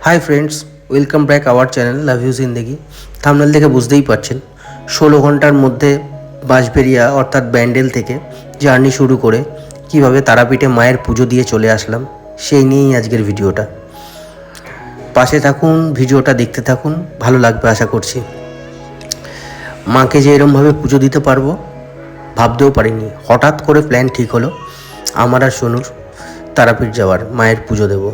High friends, welcome back our channel love you Zindagi. Thumbnail দেখে বুঝতেই পারছেন 16 ঘন্টার মধ্যে বাঁশবেড়িয়া অর্থাৎ ব্যান্ডেল থেকে জার্নি শুরু করে কিভাবে তারাপীঠে মায়ের পুজো দিয়ে চলে আসলাম সেই নিয়েই আজকের ভিডিওটা। পাশে থাকুন, ভিডিওটা দেখতে থাকুন, ভালো লাগবে আশা করছি। মাকে যে এরমভাবে পুজো দিতে পারবো ভাবতেও পারিনি। হঠাৎ করে প্ল্যান ঠিক হলো আমার আর সোনুর তারাপীঠ যাওয়ার, মায়ের পুজো দেবো।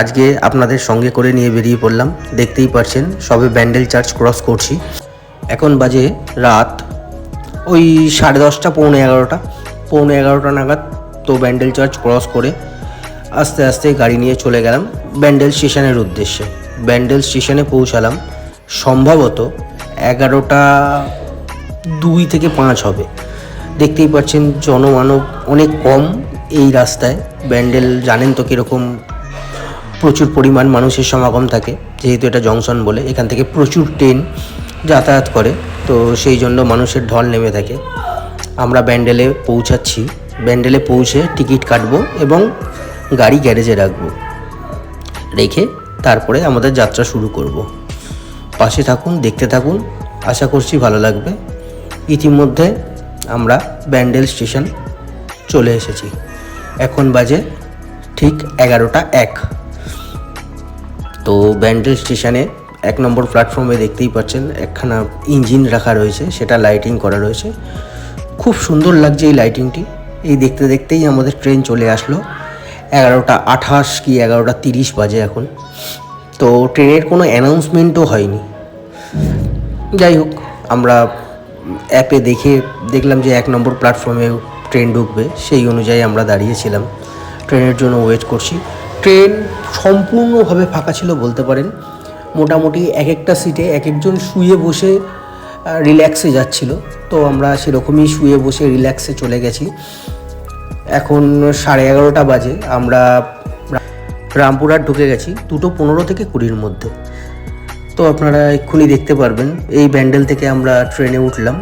আজকে আপনাদের সঙ্গে করে নিয়ে বেরিয়ে পড়লাম। দেখতেই পাচ্ছেন সবে ব্যান্ডেল চার্চ ক্রস করছি। এখন বাজে রাত ওই 10:30 পৌনে এগারোটা নাগাদ। তো ব্যান্ডেল চার্চ ক্রস করে আস্তে আস্তে গাড়ি নিয়ে চলে গেলাম ব্যান্ডেল স্টেশনের উদ্দেশ্যে। ব্যান্ডেল স্টেশনে পৌঁছালাম সম্ভবত 11:02 থেকে 5 হবে। দেখতেই পাচ্ছেন জনমানব অনেক কম এই রাস্তায়। ব্যান্ডেল জানেন তো কীরকম, প্রচুর পরিমাণ মানুষের সমাগম থাকে, যেহেতু এটা জংশন বলে এখান থেকে প্রচুর ট্রেন যাতায়াত করে, তো সেই জন্য মানুষের ঢল নেমে থাকে। আমরা ব্যান্ডেলে পৌঁছাচ্ছি। ব্যান্ডেলে পৌঁছে টিকিট কাটবো এবং গাড়ি গ্যারেজে রেখে তারপরে আমাদের যাত্রা শুরু করব। পাশে থাকুন, দেখতে থাকুন, আশা করছি ভালো লাগবে। ইতিমধ্যে আমরা ব্যান্ডেল স্টেশন চলে এসেছি। এখন বাজে ঠিক 11:01। তো ব্যান্ডেল স্টেশনে 1 নম্বর প্ল্যাটফর্মে দেখতেই পাচ্ছেন একখানা ইঞ্জিন রাখা রয়েছে, সেটা লাইটিং করা রয়েছে। খুব সুন্দর লাগছে এই লাইটিংটি। এই দেখতে দেখতেই আমাদের ট্রেন চলে আসলো। 11:28 কি 11:30 বাজে এখন। তো ট্রেনের কোনো অ্যানাউন্সমেন্টও হয়নি। যাই হোক, আমরা অ্যাপে দেখলাম যে 1 নম্বর প্ল্যাটফর্মে ট্রেন ঢুকবে, সেই অনুযায়ী আমরা দাঁড়িয়েছিলাম, ট্রেনের জন্য ওয়েট করছি। ট্রেন সম্পূর্ণভাবে ফাঁকা ছিল বলতে পারেন। মোটামুটি এক একটা সিটে এক একজন শুয়ে বসে রিল্যাক্সে যাচ্ছিল। তো আমরা সেরকমই শুয়ে বসে রিল্যাক্সে চলে গেছি। এখন 11:30 বাজে। আমরা রামপুরহাট ঢুকে গেছি 2:15 থেকে 20-র মধ্যে। তো আপনারা এক্ষুনি দেখতে পারবেন এই ব্যান্ডেল থেকে আমরা ট্রেনে উঠলাম।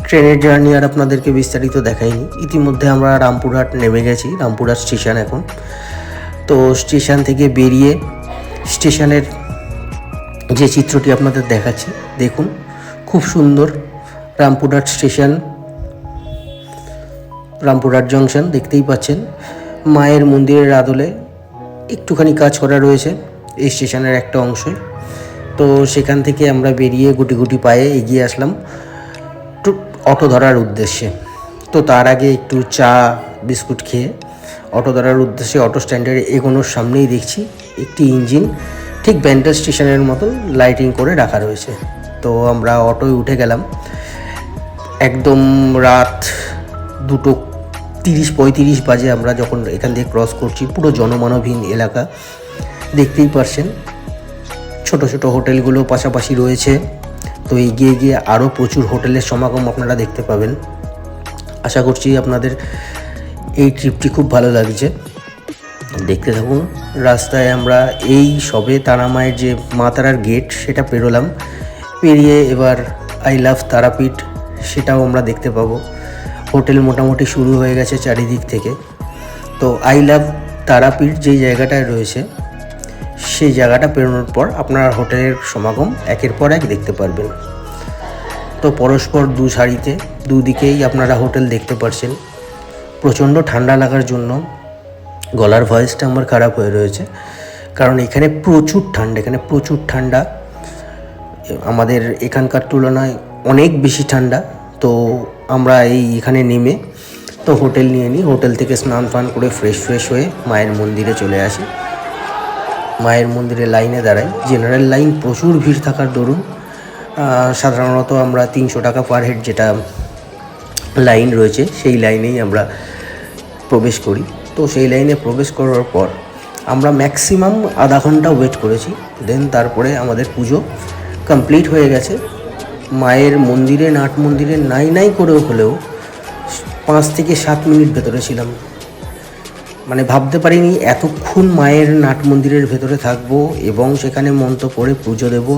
ট্রেনের জার্নি আর আপনাদেরকে বিস্তারিত দেখাইনি। ইতিমধ্যে আমরা রামপুরহাট নেমে গেছি, রামপুরহাট স্টেশন এখন। তো স্টেশন থেকে বেরিয়ে স্টেশনের যে চিত্রটি আপনাদের দেখাচ্ছি দেখুন, খুব সুন্দর। রামপুরহাট স্টেশন, রামপুরহাট জংশন দেখতেই পাচ্ছেন। মায়ের মন্দিরের আদলে একটুখানি কাজ করা রয়েছে এই স্টেশনের একটা অংশে। তো সেখান থেকে আমরা বেরিয়ে গুটি গুটি পায়ে এগিয়ে আসলাম অটো ধরার উদ্দেশ্যে। তো তার আগে একটু চা বিস্কুট খেয়ে অটো ধরার উদ্দেশ্যে অটো স্ট্যান্ডের এগোনোর সামনেই দেখছি একটি ইঞ্জিন ঠিক ব্যান্ডেল স্টেশনের মতন লাইটিং করে রাখা রয়েছে। তো আমরা অটোয় উঠে গেলাম। একদম রাত 2:30-35 বাজে আমরা যখন এখান থেকে ক্রস করছি। পুরো জনমানবহীন এলাকা, দেখতেই পারছেন। ছোট ছোট হোটেলগুলো পাশাপাশি রয়েছে। তো এগিয়ে গিয়ে আরও প্রচুর হোটেলের সমাগম আপনারা দেখতে পাবেন। আশা করছি আপনাদের এই ট্রিপটি খুব ভালো লাগছে। দেখতে থাকুন। রাস্তায় আমরা এই সবে তারা মায়ের যে মা তারার গেট সেটা পেরোলাম। পেরিয়ে এবার আই লাভ তারাপীঠ সেটাও আমরা দেখতে পাবো। হোটেল মোটামুটি শুরু হয়ে গেছে চারিদিক থেকে। তো আই লাভ তারাপীঠ যেই জায়গাটায় রয়েছে সেই জায়গাটা পেরোনোর পর আপনারা হোটেলের সমাগম একের পর এক দেখতে পারবেন। তো পরস্পর দু সারিতে দুদিকেই আপনারা হোটেল দেখতে পাচ্ছেন। প্রচণ্ড ঠান্ডা লাগার জন্য গলার ভয়েসটা আমার খারাপ হয়ে রয়েছে, কারণ এখানে প্রচুর ঠান্ডা। আমাদের এখানকার তুলনায় অনেক বেশি ঠান্ডা। তো আমরা এখানে নেমে তো হোটেল নিয়ে নিই। হোটেল থেকে স্নান ফান করে ফ্রেশ হয়ে মায়ের মন্দিরে চলে আসি। মায়ের মন্দিরে লাইনে দাঁড়াই। জেনারেল লাইন, প্রচুর ভিড় থাকার দরুন সাধারণত আমরা 300 টাকা পার হেড যেটা লাইন রয়েছে সেই লাইনেই আমরা প্রবেশ করি। তো সেই লাইনে প্রবেশ করার পর আমরা ম্যাক্সিমাম আধা ঘন্টা ওয়েট করেছি। দেন তারপরে আমাদের পুজো কমপ্লিট হয়ে গেছে। মায়ের মন্দিরে, নাট মন্দিরে নাই করেও হলেও 5 থেকে 7 মিনিট ভেতরে ছিলাম। মানে ভাবতে পারিনি এতক্ষণ মায়ের নাট মন্দিরের ভেতরে থাকবো এবং সেখানে মন্ত্র পড়ে পুজো দেব।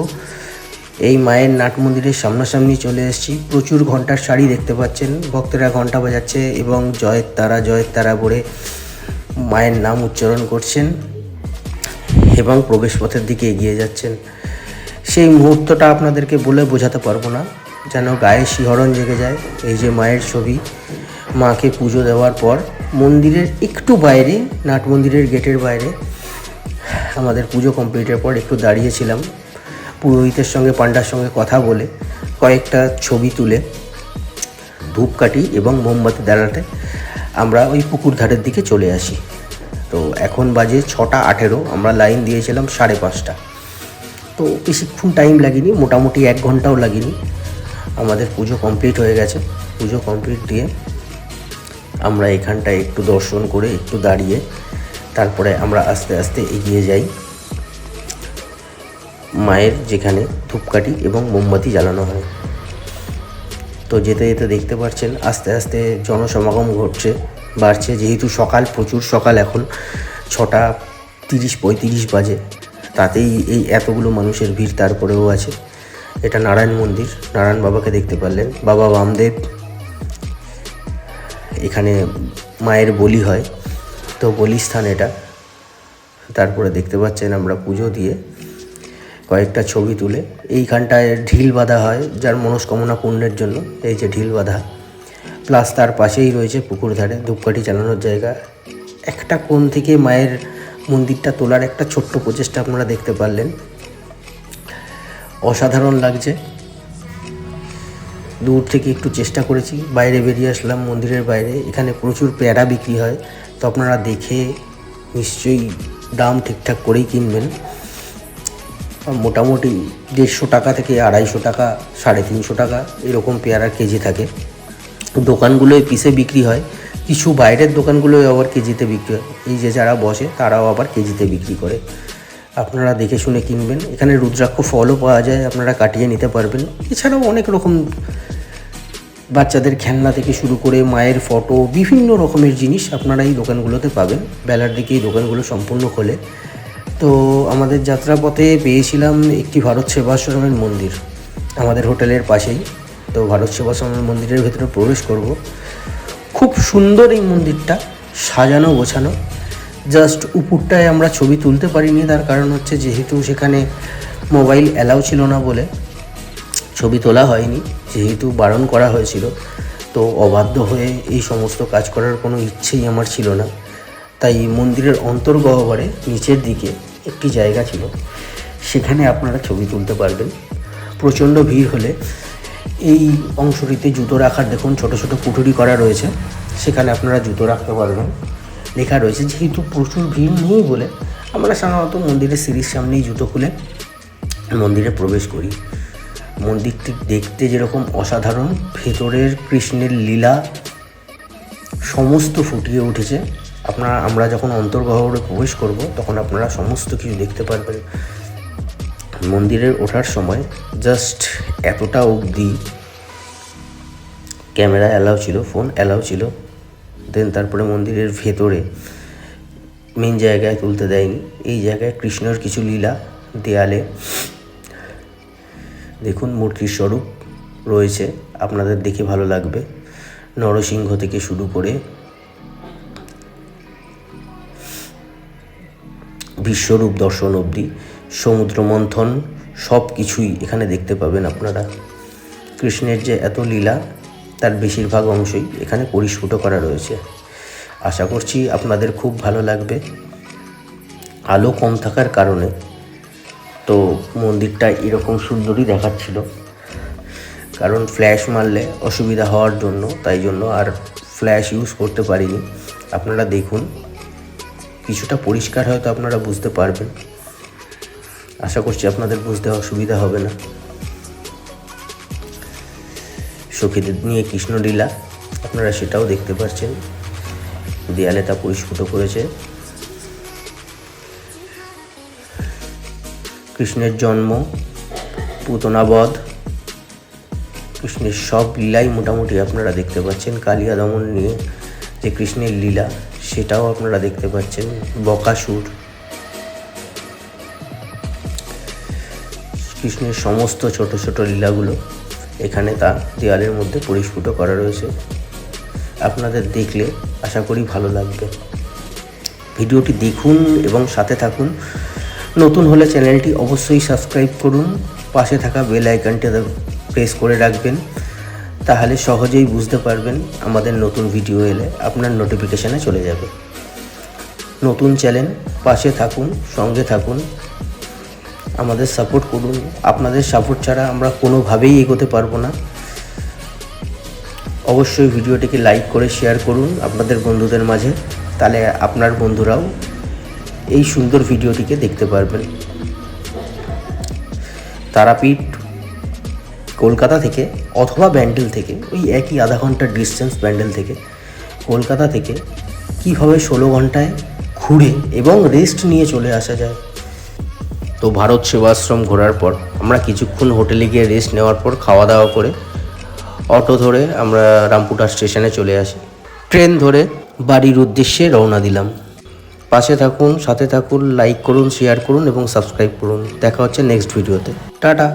এই মায়ের নাট মন্দিরের সামনাসামনি চলে এসেছি। প্রচুর ঘন্টার সারি দেখতে পাচ্ছেন, ভক্তরা ঘন্টা বাজাচ্ছে এবং জয়ের তারা বলে মায়ের নাম উচ্চারণ করছেন। এবং প্রবেশপথের দিকে এগিয়ে যাচ্ছেন। সেই মুহূর্তটা আপনাদেরকে বলে বোঝাতে পারবো না, যেন গায়ে শিহরণ জেগে যায়। এই যে মায়ের ছবি, মাকে পুজো দেওয়ার পর মন্দিরের একটু বাইরে, নাট মন্দিরের গেটের বাইরে আমাদের পুজো কমপ্লিটের পর একটু দাঁড়িয়েছিলাম, পুরোহিতের সঙ্গে পান্ডার সঙ্গে কথা বলে কয়েকটা ছবি তুলে ধূপকাঠি এবং মোমবাতি জ্বালাতে আমরা ওই পুকুর ধারের দিকে চলে আসি। তো এখন বাজে 6:18, আমরা লাইন দিয়েছিলাম 5:30। তো বেশিক্ষণ টাইম লাগেনি, মোটামুটি 1 ঘন্টাও লাগেনি, আমাদের পুজো কমপ্লিট হয়ে গেছে। পুজো কমপ্লিট দিয়ে আমরা এখানটায় একটু দর্শন করে একটু দাঁড়িয়ে তারপরে আমরা আস্তে আস্তে এগিয়ে যাই মায়ের যেখানে ধূপকাঠি এবং মোমবাতি জ্বালানো হয়। তো যেতে যেতে দেখতে পাচ্ছেন আস্তে আস্তে জনসমাগম বাড়ছে, যেহেতু সকাল, প্রচুর সকাল, এখন 6:30-35 বাজে, তাতেই এই এতগুলো মানুষের ভিড়। তারপরেও আছে, এটা নারায়ণ মন্দির, নারায়ণ বাবাকে দেখতে পারলেন, বাবা বামদেব। এখানে মায়ের বলি হয়, তো বলিস্থান এটা। তারপরে দেখতে পাচ্ছেন আমরা পুজো দিয়ে কয়েকটা ছবি তুলে এইখানটায় ঢিল বাঁধা হয় যার মনস্কামনা পূর্ণের জন্য। এই যে ঢিল বাঁধা, প্লাস তার পাশেই রয়েছে পুকুর ধারে ধূপকাঠি জ্বালানোর জায়গা। একটা কোণ থেকে মায়ের মন্দিরটা তোলার একটা ছোট্ট প্রচেষ্টা আপনারা দেখতে পারলেন, অসাধারণ লাগছে। দূর থেকে একটু চেষ্টা করেছি, বাইরে বেরিয়ে আসলাম মন্দিরের বাইরে। এখানে প্রচুর পেয়ারা বিক্রি হয়, তো আপনারা দেখে নিশ্চয়ই দাম ঠিকঠাক করেই কিনবেন। মোটামুটি 150 টাকা থেকে 250 টাকা, 350 টাকা এরকম পেয়ারা কেজি থাকে। দোকানগুলোয় পিসে বিক্রি হয়, কিছু বাইরের দোকানগুলোয় আবার কেজিতে বিক্রি হয়। এই যে যারা বসে তারাও আবার কেজিতে বিক্রি করে, আপনারা দেখে শুনে কিনবেন। এখানে রুদ্রাক্ষ ফলও পাওয়া যায়, আপনারা কাটিয়ে নিতে পারবেন। এছাড়াও অনেক রকম বাচ্চাদের খেলনা থেকে শুরু করে মায়ের ফটো, বিভিন্ন রকমের জিনিস আপনারা এই দোকানগুলোতে পাবেন। বেলার দিকে এই দোকানগুলো সম্পূর্ণ খোলে। তো আমাদের যাত্রাপথে পেয়েছিলাম একটি ভারত সেবাশ্রমের মন্দির আমাদের হোটেলের পাশেই। তো ভারত সেবাশ্রমের মন্দিরের ভেতরে প্রবেশ করব। খুব সুন্দর এই মন্দিরটা, সাজানো গোছানো। জাস্ট উপরটায় আমরা ছবি তুলতে পারিনি, তার কারণ হচ্ছে যেহেতু সেখানে মোবাইল অ্যালাউ ছিল না বলে ছবি তোলা হয়নি, যেহেতু বারণ করা হয়েছিল। তো অবাধ্য হয়ে এই সমস্ত কাজ করার কোনো ইচ্ছেই আমার ছিল না। তাই মন্দিরের অন্তর্গহ্বরে নিচের দিকে একটি জায়গা ছিল, সেখানে আপনারা ছবি তুলতে পারবেন। প্রচণ্ড ভিড় হলে এই অংশটিতে জুতো রাখার, দেখুন ছোট ছোট কুঠুরি করা রয়েছে, সেখানে আপনারা জুতো রাখতে পারবেন, লেখা রয়েছে। যেহেতু প্রচুর ভিড় নেই বলে আমরা সাধারণত মন্দিরের সিঁড়ির সামনেই জুতো খুলে মন্দিরে প্রবেশ করি। মন্দিরটি দেখতে যেরকম অসাধারণ, ভেতরের কৃষ্ণের লীলা সমস্ত ফুটিয়ে উঠেছে। আমরা যখন অন্তর্গহ্বরে প্রবেশ করব তখন আপনারা সমস্ত কিছু দেখতে পারবেন। মন্দিরের ওঠার সময় জাস্ট এতটা অবধি ক্যামেরা অ্যালাউ ছিল, ফোন অ্যালাউ ছিল। দেন তারপরে মন্দিরের ভেতরে মেন জায়গায় তুলতে দেয়নি। এই জায়গায় কৃষ্ণের কিছু লীলা দেয়ালে দেখুন মূর্তির স্বরূপ রয়েছে, আপনাদের দেখে ভালো লাগবে। নরসিংহ থেকে শুরু করে বিশ্বরূপ দর্শন অবধি, সমুদ্র মন্থন, সব কিছুই এখানে দেখতে পাবেন আপনারা। কৃষ্ণের যে এত লীলা, তার বেশিরভাগ অংশই এখানে পরিস্ফুট করা রয়েছে। আশা করছি আপনাদের খুব ভালো লাগবে। আলো কম থাকার কারণে তো মন্দিরটা এরকম সুন্দরই দেখাচ্ছিল, কারণ ফ্ল্যাশ মারলে অসুবিধা হওয়ার জন্য, তাই জন্য আর ফ্ল্যাশ ইউজ করতে পারিনি। আপনারা দেখুন, কিছুটা পরিষ্কার হয়তো আপনারা বুঝতে পারবেন। আশা করছি আপনাদের বুঝতে অসুবিধা হবে না। সখীদের নিয়ে কৃষ্ণলীলা আপনারা সেটাও দেখতে পাচ্ছেন, দেয়ালে তা পরিস্ফুট করেছে। কৃষ্ণের জন্ম, পুতনাবধ, কৃষ্ণের সব লীলাই মোটামুটি আপনারা দেখতে পাচ্ছেন। কালিয়া দমন নিয়ে যে কৃষ্ণের লীলা, সেটাও আপনারা দেখতে পাচ্ছেন। বকাসুর, কৃষ্ণের সমস্ত ছোট ছোট লীলাগুলো এখানে তা দেয়ালের মধ্যে পরিস্ফুট করা রয়েছে। আপনাদের দেখলে আশা করি ভালো লাগবে। ভিডিওটি দেখুন এবং সাথে থাকুন। নতুন হলে চ্যানেলটি অবশ্যই সাবস্ক্রাইব করুন, পাশে থাকা বেল আইকনটা প্রেস করে রাখবেন, তাহলে সহজেই বুঝতে পারবেন আমাদের নতুন ভিডিও এলে আপনার নোটিফিকেশানে চলে যাবে। নতুন চ্যানেল, পাশে থাকুন, সঙ্গে থাকুন, আমাদের সাপোর্ট করুন। আপনাদের সাপোর্ট ছাড়া আমরা কোনোভাবেই এগোতে পারবো না। অবশ্যই ভিডিওটিকে লাইক করে শেয়ার করুন আপনাদের বন্ধুদের মাঝে, তাহলে আপনার বন্ধুরাও এই সুন্দর ভিডিওটিকে দেখতে পারবেন। তারাপীঠ কলকাতা থেকে অথবা ব্যান্ডেল থেকে, ওই একই আধা ঘন্টার ডিস্টেন্স ব্যান্ডেল থেকে, কলকাতা থেকে কীভাবে 16 ঘন্টায় ঘুরে এবং রেস্ট নিয়ে চলে আসা যায়। তো ভারত সেবাশ্রম ঘোরার পর আমরা কিছুক্ষণ হোটেলে গিয়ে রেস্ট নেওয়ার পর খাওয়া দাওয়া করে অটো ধরে আমরা রামপুরহাট স্টেশনে চলে আসি। ট্রেন ধরে বাড়ির উদ্দেশ্যে রওনা দিলাম। পাশে থাকুন, সাথে থাকুন, লাইক করুন, শেয়ার করুন এবং সাবস্ক্রাইব করুন। দেখা হচ্ছে নেক্সট ভিডিওতে। টাটা।